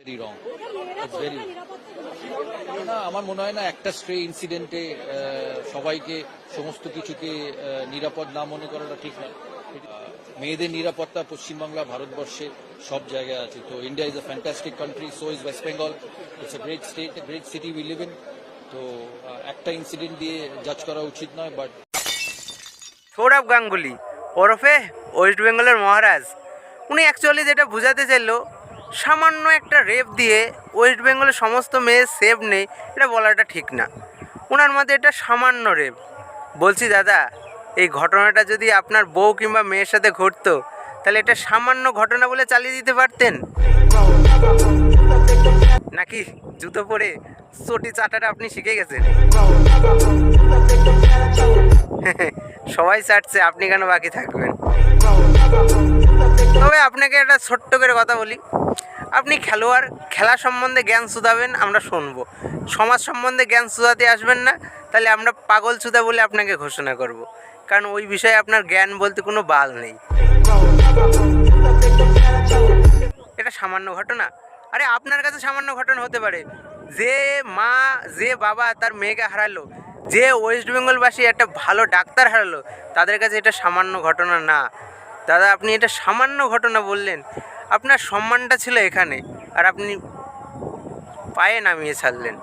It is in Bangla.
completely wrong. It's very না আমার মনে হয় না একটা স্ট্রে ইনসিডেন্টে সবাইকে সমস্ত কিছুকে নিরাপদ না মনে করাটা ঠিক নয়। মেয়েদের নিরাপত্তা পশ্চিমবাংলা ভারতবর্ষে সব জায়গায় আছে। তো India is a fantastic country, so is West Bengal, it's a great state, a great city we live in. তো একটা ইনসিডেন্ট দিয়ে জাজ করা উচিত নয়। বাট সৌরভ গাঙ্গুলি ওরফে ওয়েস্ট বেঙ্গলের মহারাজ, উনি অ্যাকচুয়ালি যেটা বোঝাতে চাইলো, সামান্য একটা রেপ দিয়ে ওয়েস্ট বেঙ্গলের সমস্ত মেয়ে সেভ নেই, এটা বলাটা ঠিক না। ওনার মতে এটা সামান্য রেপ। বলছি দাদা, এই ঘটনাটা যদি আপনার বউ কিংবা মেয়ের সাথে ঘটতো, তাহলে এটা সামান্য ঘটনা বলে চালিয়ে দিতে পারতেন, নাকি জুতো পরে চটি চাটাটা আপনি শিখে গেছেন? সবাই চাটছে, আপনি কেন বাকি থাকবেন? তবে আপনাকে একটা ছোট্ট করে কথা বলি, আপনি খেলোয়াড়, খেলা সম্বন্ধে জ্ঞান শুধাবেন, আমরা শুনবো। সমাজ সম্বন্ধে জ্ঞান শুধাতে আসবেন না, তাহলে আমরা পাগল চুদা বলে আপনাকে ঘোষণা করব। কারণ ওই বিষয়ে আপনার জ্ঞান বলতে কোনো বাল নেই। এটা সামান্য ঘটনা? আরে আপনার কাছে সামান্য ঘটনা হতে পারে, যে মা যে বাবা তার মেয়েকে হারালো, যে ওয়েস্ট বেঙ্গলবাসী একটা ভালো ডাক্তার হারালো, তাদের কাছে এটা সামান্য ঘটনা না। দাদা, আপনি এটা সামান্য ঘটনা বললেন, আপনার সম্মানটা ছিল এখানে, আর আপনি পায়ে নামিয়ে ছাড়লেন।